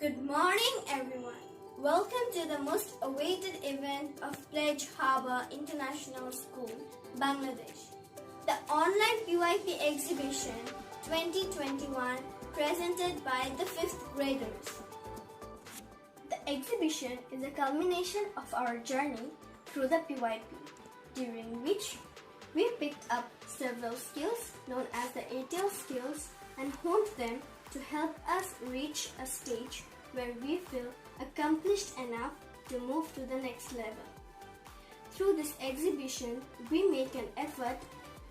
Good morning, everyone. Welcome to the most awaited event of Pledge Harbour International School, Bangladesh. The online Pypx exhibition 2021 presented by the 5th graders. The exhibition is a culmination of our journey through the Pypx, during which we picked up several skills known as the ATL skills and honed them to help us reach a stage where we feel accomplished enough to move to the next level. Through this exhibition, we make an effort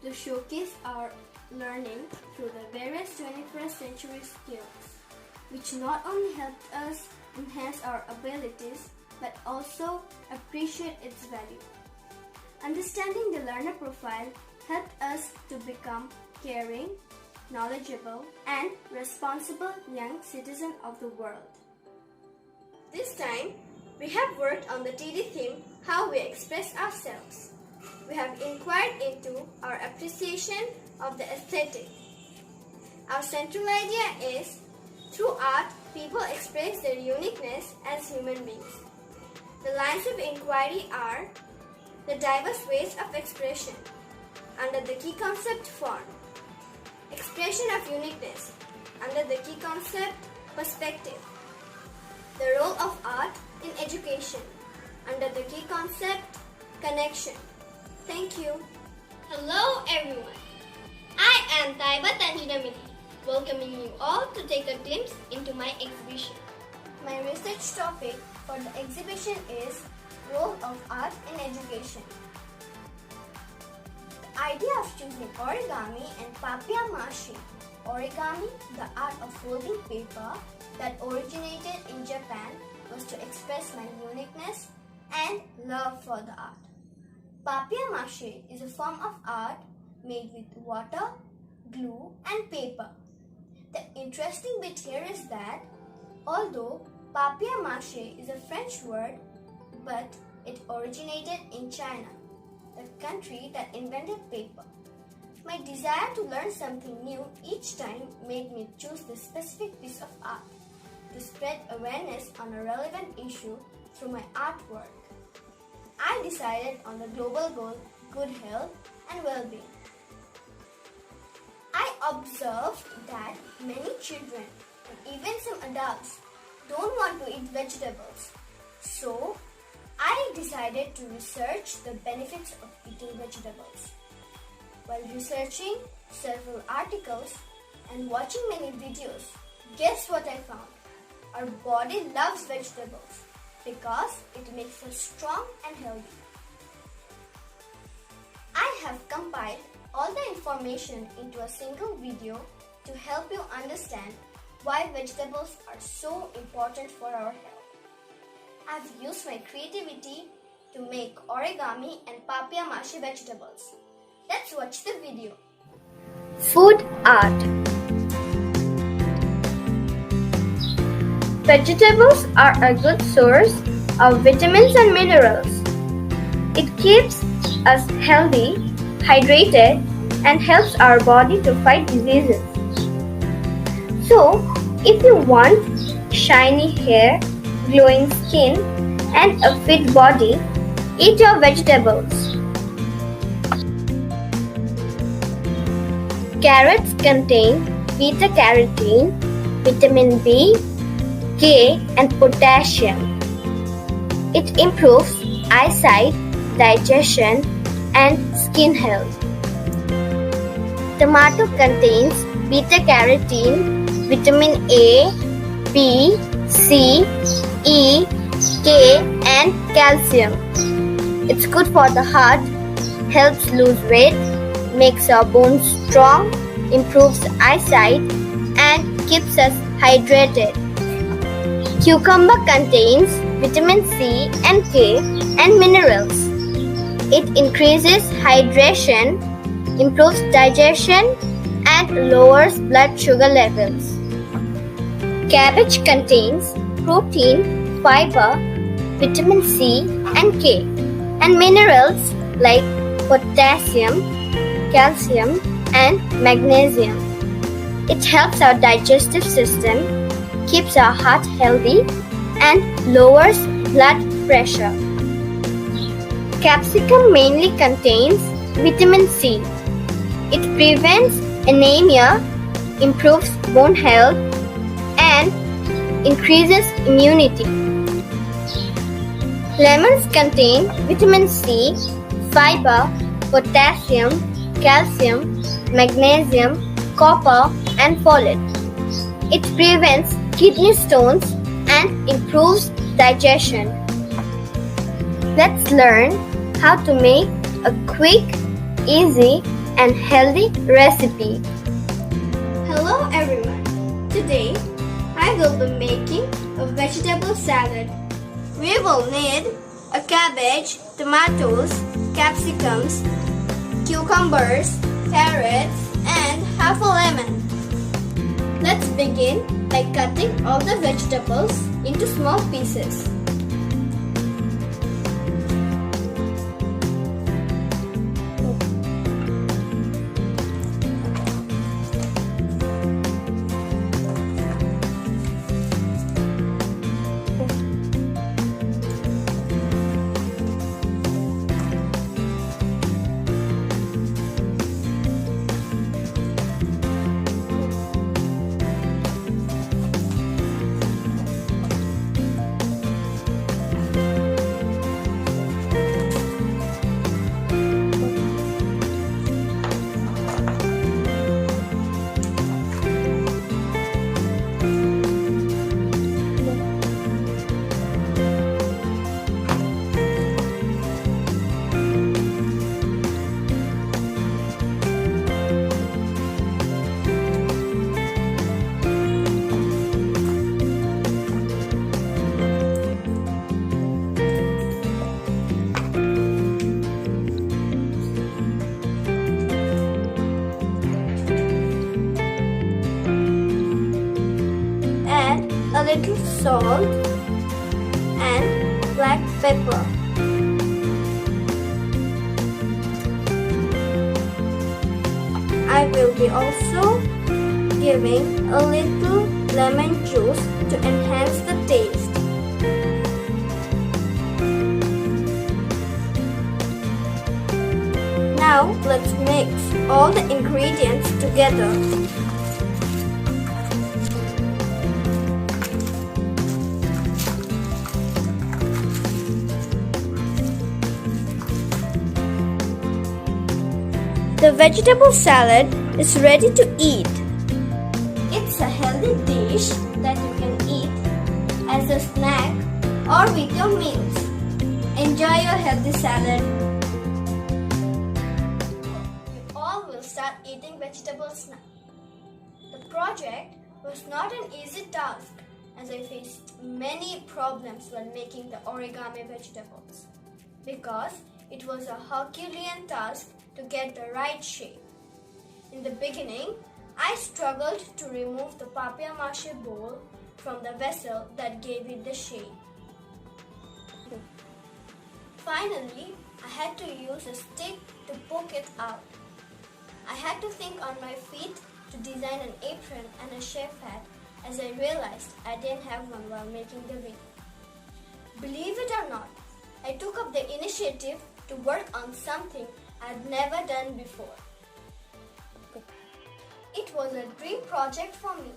to showcase our learning through the various 21st century skills, which not only helped us enhance our abilities but also appreciate its value. Understanding the learner profile helped us to become caring, knowledgeable, and responsible young citizen of the world. This time, we have worked on the TD theme, how we express ourselves. We have inquired into our appreciation of the aesthetic. Our central idea is, through art, people express their uniqueness as human beings. The lines of inquiry are the diverse ways of expression, under the key concept form. Expression of uniqueness, under the key concept perspective. The role of art in education, under the key concept connection. Thank you. Hello everyone. I am Taiba Tanjinamini, welcoming you all to take a glimpse into my exhibition. My research topic for the exhibition is Role of Art in Education. The idea of choosing origami and papier-mâché. Origami, the art of folding paper that originated in Japan, was to express my uniqueness and love for the art. Papier-mâché is a form of art made with water, glue and paper. The interesting bit here is that although papier-mâché is a French word, but it originated in China, the country that invented paper. My desire to learn something new each time made me choose this specific piece of art to spread awareness on a relevant issue through my artwork. I decided on the global goal, good health and well-being. I observed that many children and even some adults don't want to eat vegetables. So, I decided to research the benefits of eating vegetables. While researching several articles and watching many videos, guess what I found? Our body loves vegetables because it makes us strong and healthy. I have compiled all the information into a single video to help you understand why vegetables are so important for our health. I've used my creativity to make origami and papier-mâché vegetables. Let's watch the video. Food art. Vegetables are a good source of vitamins and minerals. It keeps us healthy, hydrated, and helps our body to fight diseases. So, if you want shiny hair, glowing skin, and a fit body, eat your vegetables. Carrots contain beta-carotene, vitamin B, K, and potassium. It improves eyesight, digestion, and skin health. Tomato contains beta-carotene, vitamin A, B, C, E, K, and calcium. It's good for the heart, helps lose weight, makes our bones strong, improves eyesight, and keeps us hydrated. Cucumber contains vitamin C and K and minerals. It increases hydration, improves digestion, and lowers blood sugar levels. Cabbage contains protein, fiber, vitamin C and K, and minerals like potassium, calcium, and magnesium. It helps our digestive system, keeps our heart healthy and lowers blood pressure. Capsicum mainly contains vitamin C. It prevents anemia, improves bone health, and increases immunity. Lemons contain vitamin C, fiber, potassium, calcium, magnesium, copper, and folate. It prevents kidney stones and improves digestion. Let's learn how to make a quick, easy, and healthy recipe. Hello everyone. Today I will be making a vegetable salad. We will need a cabbage, tomatoes, capsicums, cucumbers, carrots, and half a lemon. Let's begin by cutting all the vegetables into small pieces. A little salt and black pepper. I will be also giving a little lemon juice to enhance the taste. Now let's mix all the ingredients together. The vegetable salad is ready to eat. It's a healthy dish that you can eat as a snack or with your meals. Enjoy your healthy salad. You all will start eating vegetables now. The project was not an easy task as I faced many problems when making the origami vegetables because it was a Herculean task to get the right shape. In the beginning, I struggled to remove the papier-mâché bowl from the vessel that gave it the shape. Finally, I had to use a stick to poke it out. I had to think on my feet to design an apron and a chef hat as I realized I didn't have one while making the video. Believe it or not, I took up the initiative to work on something I'd never done before. It was a dream project for me.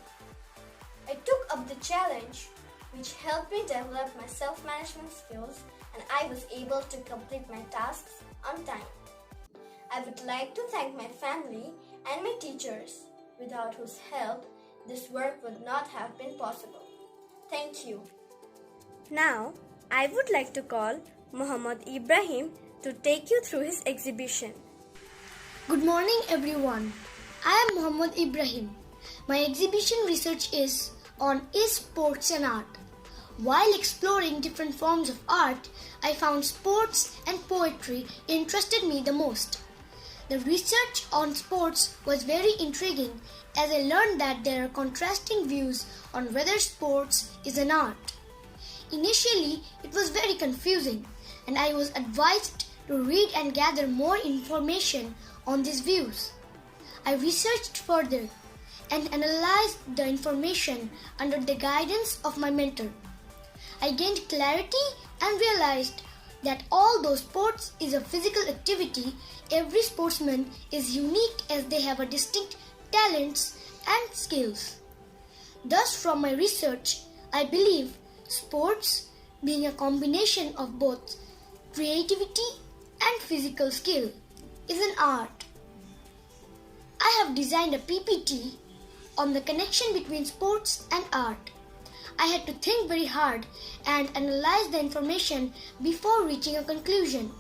I took up the challenge, which helped me develop my self-management skills, and I was able to complete my tasks on time. I would like to thank my family and my teachers, without whose help this work would not have been possible. Thank you. Now, I would like to call Muhammad Ibrahim to take you through his exhibition. Good morning everyone. I am Muhammad Ibrahim. My exhibition research is on sports and art. While exploring different forms of art, I found sports and poetry interested me the most. The research on sports was very intriguing as I learned that there are contrasting views on whether sports is an art. Initially, it was very confusing and I was advised to read and gather more information on these views. I researched further and analyzed the information under the guidance of my mentor. I gained clarity and realized that although sports is a physical activity, every sportsman is unique as they have a distinct talents and skills. Thus, from my research, I believe sports, being a combination of both creativity and physical skill, is an art. I have designed a PPT on the connection between sports and art. I had to think very hard and analyze the information before reaching a conclusion.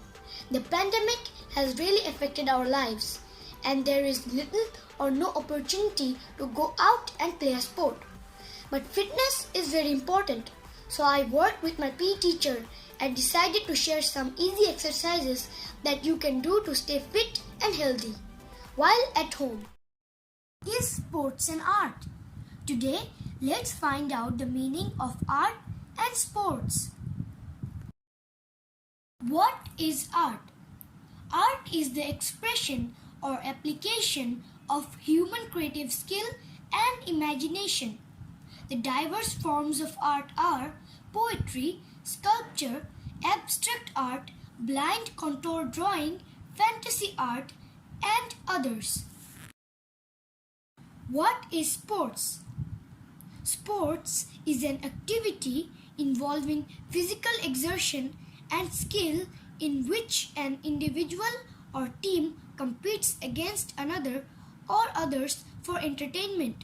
The pandemic has really affected our lives, and there is little or no opportunity to go out and play a sport. But fitness is very important, so I worked with my PE teacher and decided to share some easy exercises that you can do to stay fit and healthy while at home. Is sports an art? Today, let's find out the meaning of art and sports. What is art? Art is the expression or application of human creative skill and imagination. The diverse forms of art are poetry, sculpture, abstract art, blind contour drawing, fantasy art, and others. What is sports? Sports is an activity involving physical exertion and skill in which an individual or team competes against another or others for entertainment.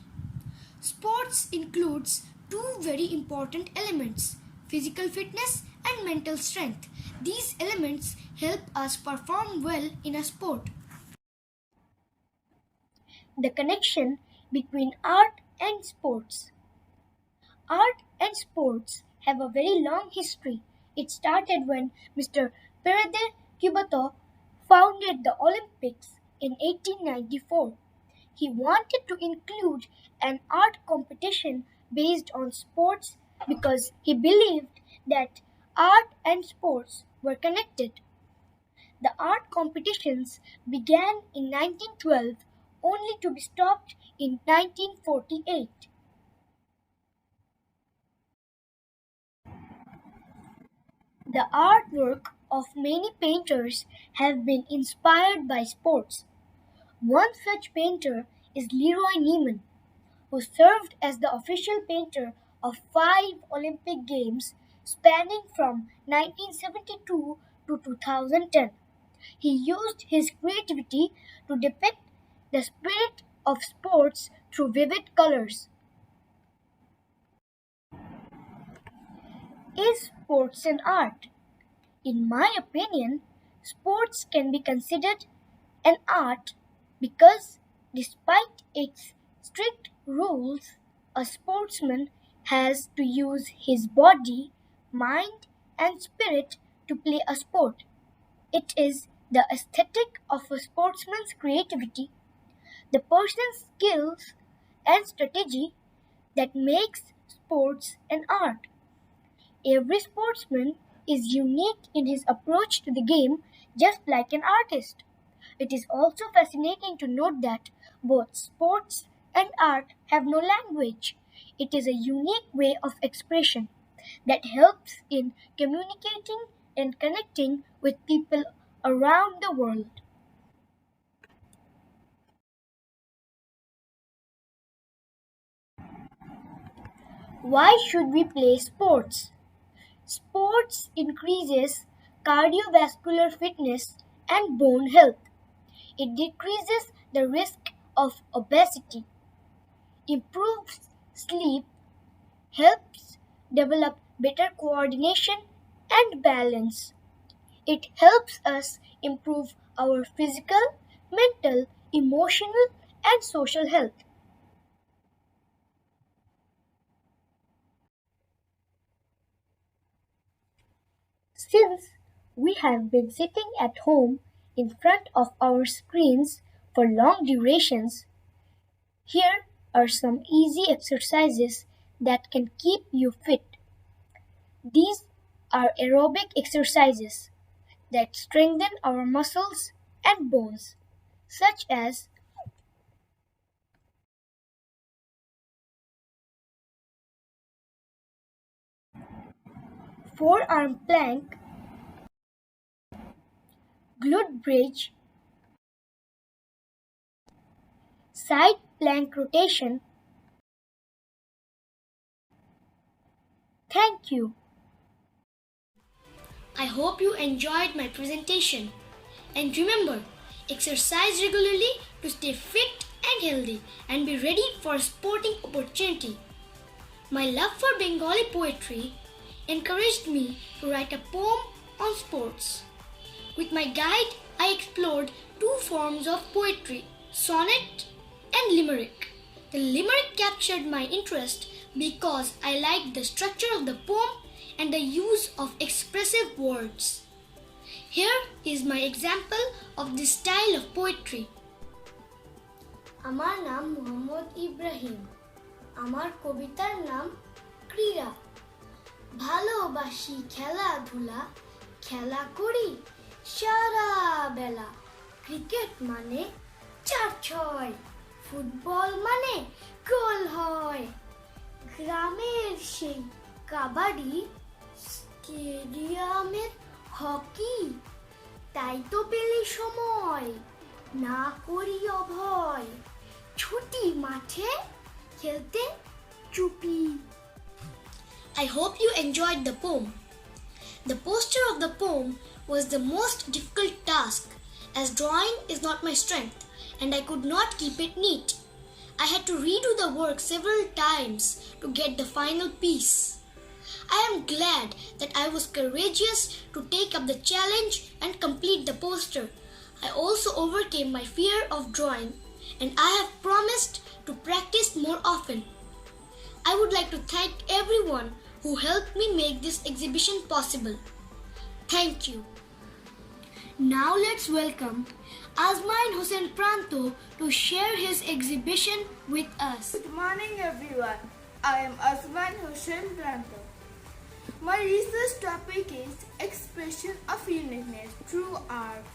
Sports includes two very important elements, physical fitness and mental strength. These elements help us perform well in a sport. The connection between art and sports. Art and sports have a very long history. It started when Mr. Pierre de Coubertin founded the Olympics in 1894. He wanted to include an art competition based on sports because he believed that art and sports were connected. The art competitions began in 1912 only to be stopped in 1948. The artwork of many painters have been inspired by sports. One such painter is Leroy Neiman, who served as the official painter of 5 Olympic Games spanning from 1972 to 2010. He used his creativity to depict the spirit of sports through vivid colors. Is sports an art? In my opinion, sports can be considered an art because, despite its strict rules, a sportsman has to use his body, mind, and spirit to play a sport. It is the aesthetic of a sportsman's creativity, the person's skills, and strategy that makes sports an art. Every sportsman is unique in his approach to the game, just like an artist. It is also fascinating to note that both sports and art have no language. It is a unique way of expression that helps in communicating and connecting with people around the world. Why should we play sports? Sports increases cardiovascular fitness and bone health. It decreases the risk of obesity, improves sleep, helps develop better coordination and balance. It helps us improve our physical, mental, emotional, and social health. Since we have been sitting at home in front of our screens for long durations, here are some easy exercises that can keep you fit. These are aerobic exercises that strengthen our muscles and bones, such as forearm plank, glute bridge, side plank rotation. Thank you. I hope you enjoyed my presentation. And remember, exercise regularly to stay fit and healthy and be ready for a sporting opportunity. My love for Bengali poetry encouraged me to write a poem on sports. With my guide, I explored two forms of poetry, sonnet and limerick. The limerick captured my interest because I liked the structure of the poem and the use of expressive words. Here is my example of this style of poetry. আমার নাম মোহাম্মদ ইব্রাহিম, আমার কবিতার নাম ক্রীড়া। ভালোবাসি খেলাধুলা, খেলা করি সারা বেলা। ক্রিকেট মানে 4-6, ফুটবল মানে গোল হয়। গ্রামের সেই কাবাডি, স্টেডিয়ামের হকি। তাই তো পেলে সময়, না করি অভয়। ছুটি মাঠে খেলতে চুপি। I hope you enjoyed the poem. The poster of the poem was the most difficult task, as drawing is not my strength and I could not keep it neat. I had to redo the work several times to get the final piece. I am glad that I was courageous to take up the challenge and complete the poster. I also overcame my fear of drawing and I have promised to practice more often. I would like to thank everyone who helped me make this exhibition possible. Thank you. Now let's welcome Azmain Hussain Pranto to share his exhibition with us. Good morning everyone. I am Azmain Hussain Pranto. My research topic is expression of uniqueness through art.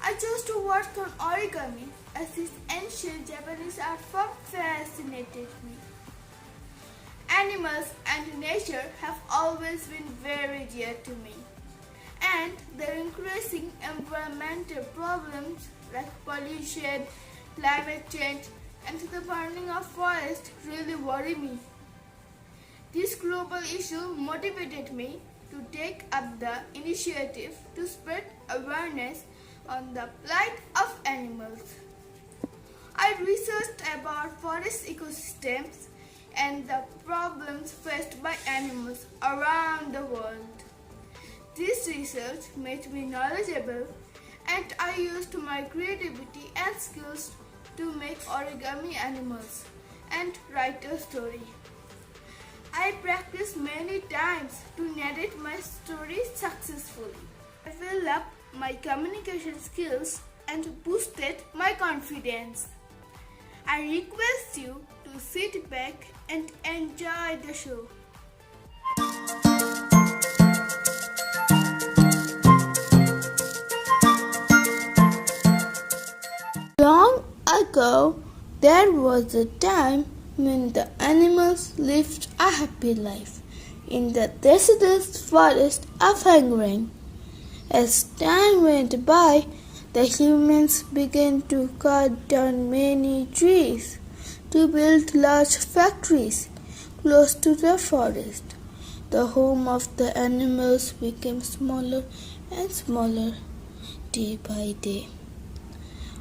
I chose to work on origami as this ancient Japanese art form fascinated me. Animals and nature have always been very dear to me, and their increasing environmental problems like pollution, climate change, and the burning of forests really worry me. This global issue motivated me to take up the initiative to spread awareness on the plight of animals. I researched about forest ecosystems and the problems faced by animals around the world. This research made me knowledgeable and I used my creativity and skills to make origami animals and write a story. I practiced many times to narrate my story successfully. I developed my communication skills and boosted my confidence. I request you to sit back and enjoy the show. Long ago, there was a time when the animals lived a happy life in the deciduous forest of Hungary. As time went by, the humans began to cut down many trees to build large factories close to the forest. The home of the animals became smaller and smaller day by day.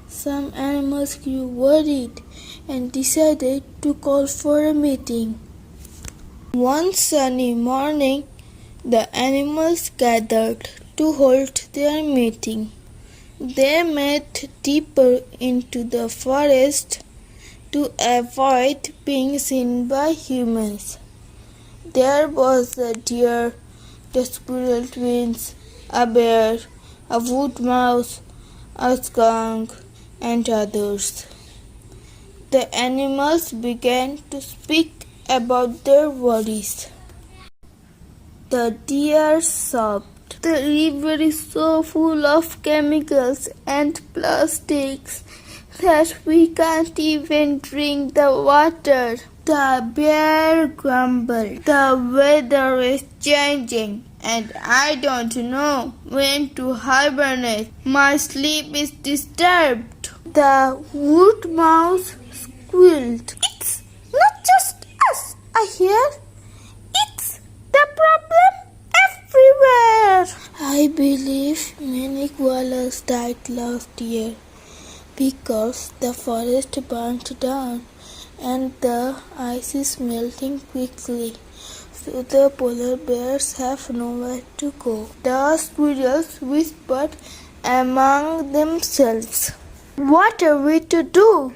Some animals grew worried and decided to call for a meeting. One sunny morning, the animals gathered to hold their meeting. They met deeper into the forest to avoid being seen by humans. There was a deer, the squirrel twins, a bear, a wood mouse, a skunk, and others. The animals began to speak about their worries. The deer sobbed, "The river is so full of chemicals and plastics that we can't even drink the water." The bear grumbled, "The weather is changing. and I don't know when to hibernate. My sleep is disturbed. The wood mouse squealed. It's not just us, I hear. It's the problem everywhere. I believe many koalas died last year because the forest burnt down and the ice is melting quickly. So the polar bears have nowhere to go. The squirrels whispered among themselves. What are we to do?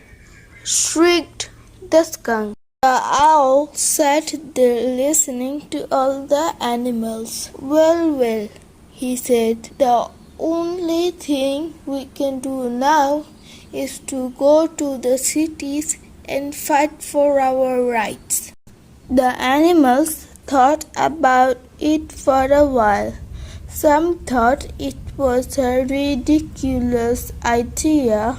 Shrieked the skunk. The owl sat there listening to all the animals. Well, he said, the only thing we can do now is to go to the cities and fight for our rights. The animals thought about it for a while. Some thought it was a ridiculous idea,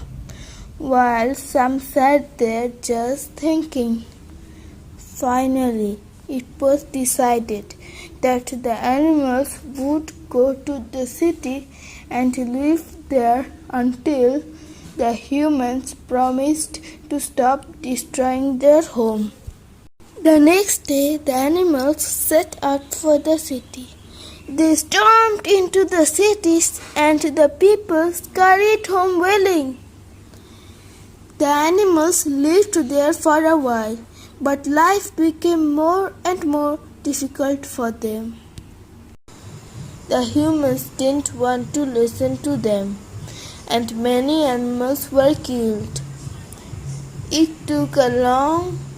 while some sat there just thinking. Finally, it was decided that the animals would go to the city and live there until the humans promised to stop destroying their home. The next day, the animals set out for the city. They stormed into the cities and the people scurried home wailing. The animals lived there for a while, but life became more and more difficult for them. The humans didn't want to listen to them, and many animals were killed. It took a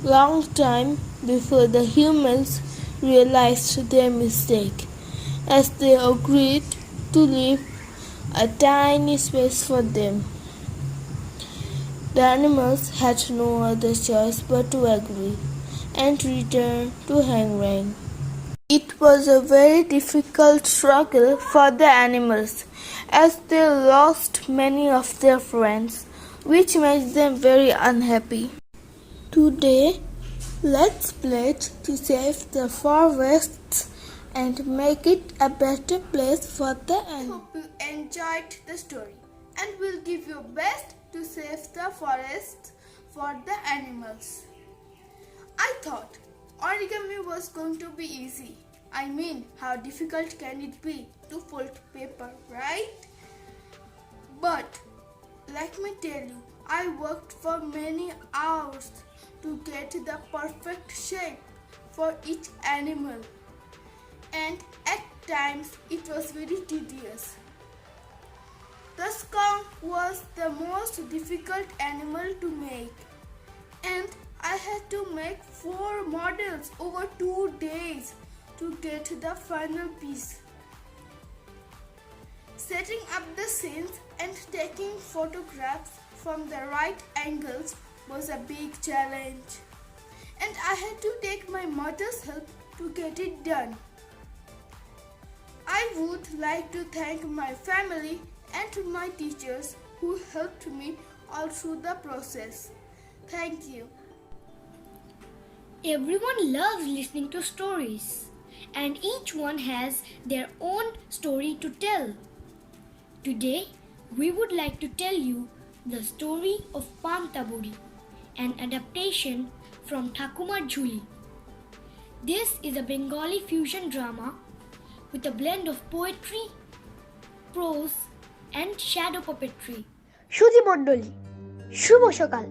long time before the humans realized their mistake, as they agreed to leave a tiny space for them. The animals had no other choice but to agree and return to Hangrang. It was a very difficult struggle for the animals, as they lost many of their friends, which made them very unhappy. Today, let's pledge to save the forests and make it a better place for the animals. Hope you enjoyed the story and will give your best to save the forests for the animals. I thought origami was going to be easy. I mean, how difficult can it be to fold paper, right? But let me tell you, I worked for many hours to get the perfect shape for each animal, and at times it was very tedious. The skunk was the most difficult animal to make, and I had to make 4 models over 2 days to get the final piece. Setting up the scenes and taking photographs from the right angles was a big challenge, and I had to take my mother's help to get it done. I would like to thank my family and my teachers who helped me all through the process. Thank you. Everyone loves listening to stories, and each one has their own story to tell. Today, we would like to tell you the story of Pantaburi, an adaptation from Thakumar Jhuli. This is a Bengali fusion drama with a blend of poetry, prose, and shadow puppetry. সুধী মণ্ডলী, শুভ সকাল।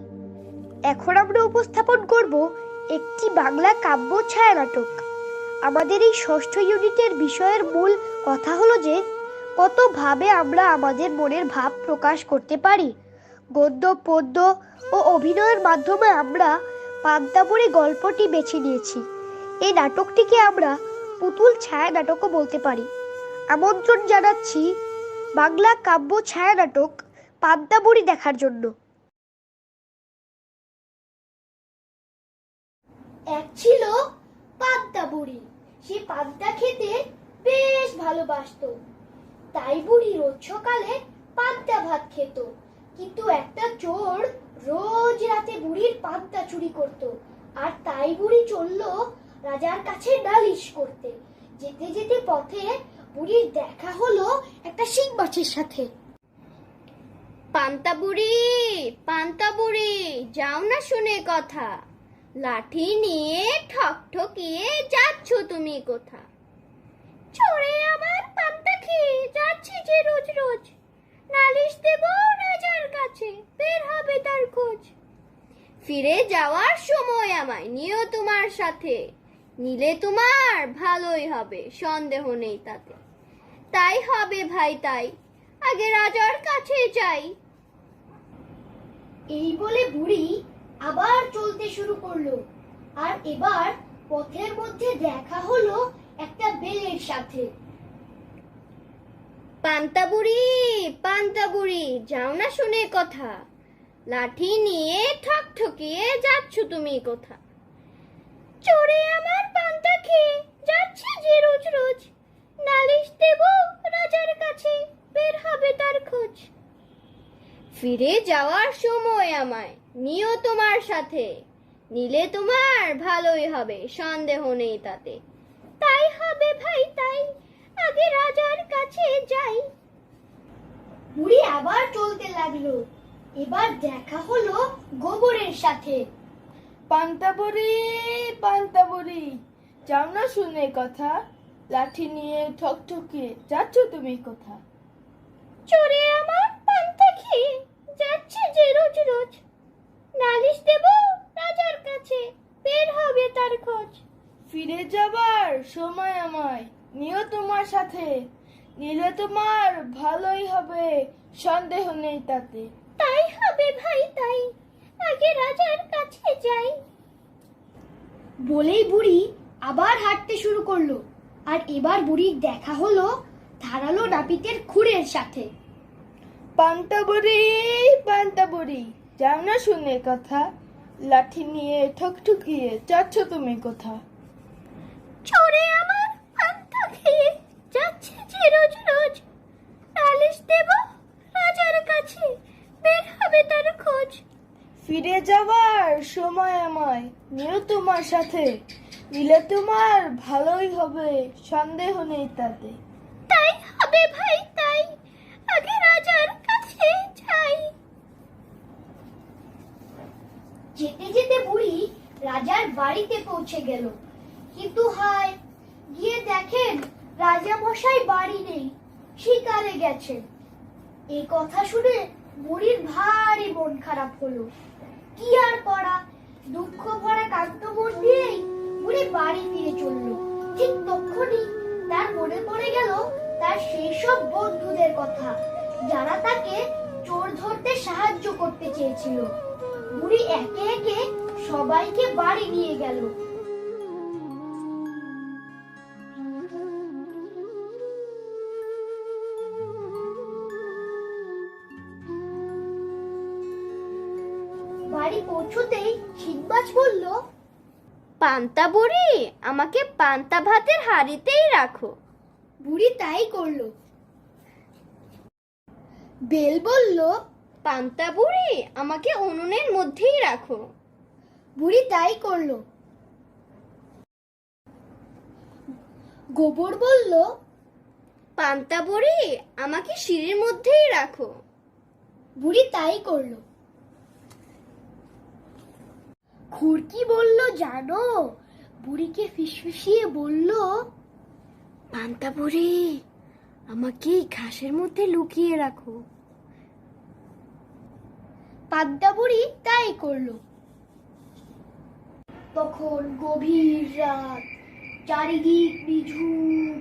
এখন আমরা উপস্থাপন করব একটি বাংলা কাব্য ছায়ানাটক। আমাদের এই ষষ্ঠ ইউনিটের বিষয়ের মূল কথা হলো যে কতভাবে আমরা আমাদের মনের ভাব প্রকাশ করতে পারি। গদ্য, পদ্য ও অভিনয়ের মাধ্যমে আমরা পান্তাবুড়ি গল্পটি বেছে নিয়েছি। এই নাটকটিকে আমরা পুতুল ছায়ানাটকও বলতে পারি। আমন্ত্রণ জানাচ্ছি বাংলা কাব্য ছায়ানাটক পান্তাবুড়ি দেখার জন্য। এক ছিল পান্তা বুড়ি। সে পান্তা খেতে বেশ ভালোবাসতো, তাই বুড়ি রোজ সকালে পান্তা ভাত খেত। কিন্তু একটা চোর রোজ রাতে বুড়ির পান্তা চুরি করত, আর তাই বুড়ি চলল রাজার কাছে নালিশ করতে। যেতে যেতে পথে বুড়ির দেখা হলো একটা শিং মাছের সাথে। পান্তা বুড়ি, যাও না শুনে কথা, লাঠি নিয়ে ঠকঠকিয়ে যাচ্ছ তুমি কোথা? চোরে আমার পান্তা খেয়ে যাচ্ছি যে রোজ রোজ, নালিশ দেব রাজার কাছে, বের হবে তার খোঁজ। ফিরে যাওয়ার সময় আমায় নিও তোমার সাথে, নিলে তোমার ভালোই হবে, সন্দেহ নেই তাতে। তাই হবে ভাই তাই, আগে রাজার কাছে যাই। এই বলে বুড়ি আবার চলতে শুরু করলো। আর এবার পথের মধ্যে দেখা হলো একটা বেলের সাথে। পান্তা বুড়ি, যাও না শুনে কথা, লাঠি নিয়ে ঠকঠকিয়ে যাচ্ছ তুমি কোথা? চোরে আমার পান্তা খেয়ে যাচ্ছে যে রোজ রোজ, নালিশ দেব রাজার কাছে, বের হবে তার খোঁজ। ফিরে যাওয়ার সময় আমায় নিও তোমার সাথে, নিলে তোমার ভালোই হবে, সন্দেহ নেই তাতে। তাই হবে ভাই তাই, আগে রাজার কাছে যাই। বুড়ি আবার চলতে লাগলো। এবার দেখা হলো গোবরের সাথে। পান্তা বুড়ি, যাও না শুনে কথা, লাঠি নিয়ে ঠকঠকিয়ে যাচ্ছ তুমি কোথা? চোরে আমার পান্তা খেয়ে যাচ্ছে যে রোজ রোজ, নালিশ দেব রাজার কাছে, বের হবে তার খোঁজ। ফিরে যাবার সময় আমায় নিও তোমার সাথে, নিলে তোমার ভালোই হবে, সন্দেহ নেই তাতে। তাই হবে ভাই তাই, আগে রাজার কাছে যাই। বলেই বুড়ি আবার হাঁটতে শুরু করলো। আর এবার বুড়ির দেখা হলো ধারালো নাপিতের খুরের সাথে। পান্তা বুড়ি, যাও না শুনে কথা, লাঠি নিয়ে ঠকঠকিয়ে যাচ্ছ তুমি কোথা? চোরে আমার পান্তা খেয়ে যাচ্ছে যে রোজ রোজ, নালিশ দেব রাজার কাছে, বের হবে তার খোঁজ। ফিরে যাবার সময় আমায় নিও তোমার সাথে, নিলে তোমার ভালোই হবে, সন্দেহ নেই তাতে। তাই হবে ভাই তাই, আগে রাজার কাছে যাই। যেতে যেতে বুড়ি রাজার বাড়িতে পৌঁছে গেল। কিন্তু হায়, গিয়ে দেখেন রাজা মশাই বাড়ি নেই, শিকারে গেছেন। এই কথা শুনে বুড়ির ভারী মন খারাপ হলো। কি আর করা, দুঃখ ভরা কান্ত মন নিয়েই বুড়ি বাড়ি ফিরে চলল। ঠিক তখনই তার মনে পড়ে গেল তার সেই সব বন্ধুদের কথা, যারা তাকে চোর ধরতে সাহায্য করতে চেয়েছিল। বুড়ি একে একে সবাইকে বাড়ি নিয়ে গেল। বাড়ি পৌঁছতেই শিববাজ বলল, পান্তা বুড়ি, আমাকে পান্তা ভাতের হাঁড়িতেই রাখো। বুড়ি তাই করলো। বেল বলল, পান্তা বুড়ি, আমাকে উনুনের মধ্যেই রাখো। বুড়ি তাই করলো। গোবর বলল, পান্তা বুড়ি, আমাকে সিঁড়ির মধ্যেই রাখো। বুড়ি তাই করলো। খুরকি বলল, জানো, বুড়িকে ফিসফিসিয়ে বলল, পান্তা বুড়ি, আমাকে ঘাসের মধ্যে লুকিয়ে রাখো। পান্তা বুড়ি তাই করলো। তখন গভীর রাত, চারিদিক নিঝুম,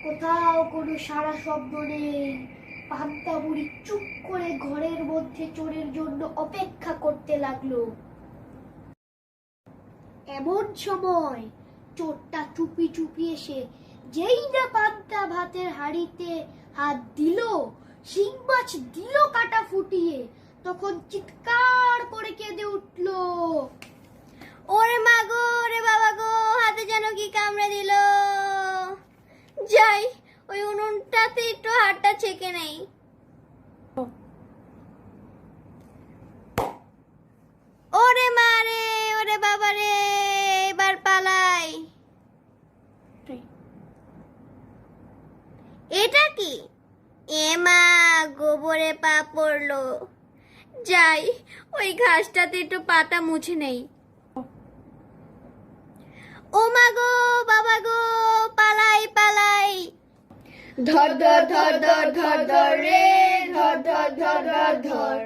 কোথাও কোনো সারা শব্দ নেই। পান্তা বুড়ি চুপ করে ঘরের মধ্যে চোরের জন্য অপেক্ষা করতে লাগলো। এমন সময় চোরটা চুপি চুপি এসে যেই না পান্তা ভাতের হাঁড়িতে হাত দিল, শিং মাছ দিল কাটা ফুটিয়ে, তখন চিৎকার করে কেঁদে উঠল, ওরে মা গো, ওরে বাবা গো, হাতে যেন কি কামড়ে দিল। যাই, ওই উনুনটাতে একটু হাতটা ছেঁকে নেই। ওরে মা রে, ওরে বাবা রে, এবার পালাই। পা পড়লো। যাই, ওই ঘাসটাতে একটু পাতা মুছে নেই। ও মা গো, বাবা গো, পালাই পালাই। ধর ধর ধর ধর ধর ধর রে, ধর ধর ধর ধর ধর,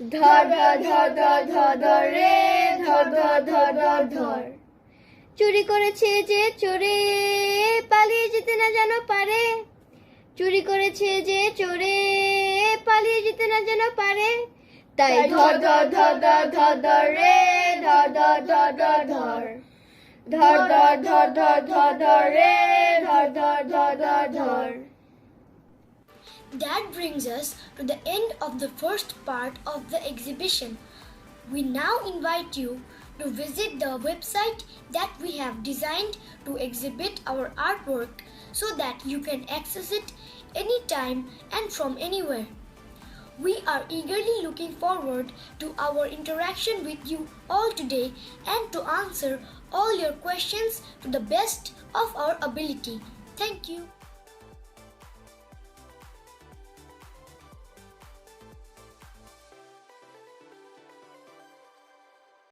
ধর ধর ধর ধর ধর ধর রে, ধর ধর ধর ধর ধর। চুরি করেছে যে চোরে, পালিয়ে যেতে না যেন পারে। চুরি করেছে যে চোরে, পালিয়ে যেতে না যেন পারে। তাই ধর ধর ধর ধর ধর ধর রে, ধর ধর ধর ধর ধর, ধর ধর ধর ধর ধর ধর রে, ধর ধর ধর ধর ধর। That brings us to the end of the first part of the exhibition. We now invite you to visit the website that we have designed to exhibit our artwork so that you can access it anytime and from anywhere. We are eagerly looking forward to our interaction with you all today and to answer all your questions to the best of our ability. Thank you.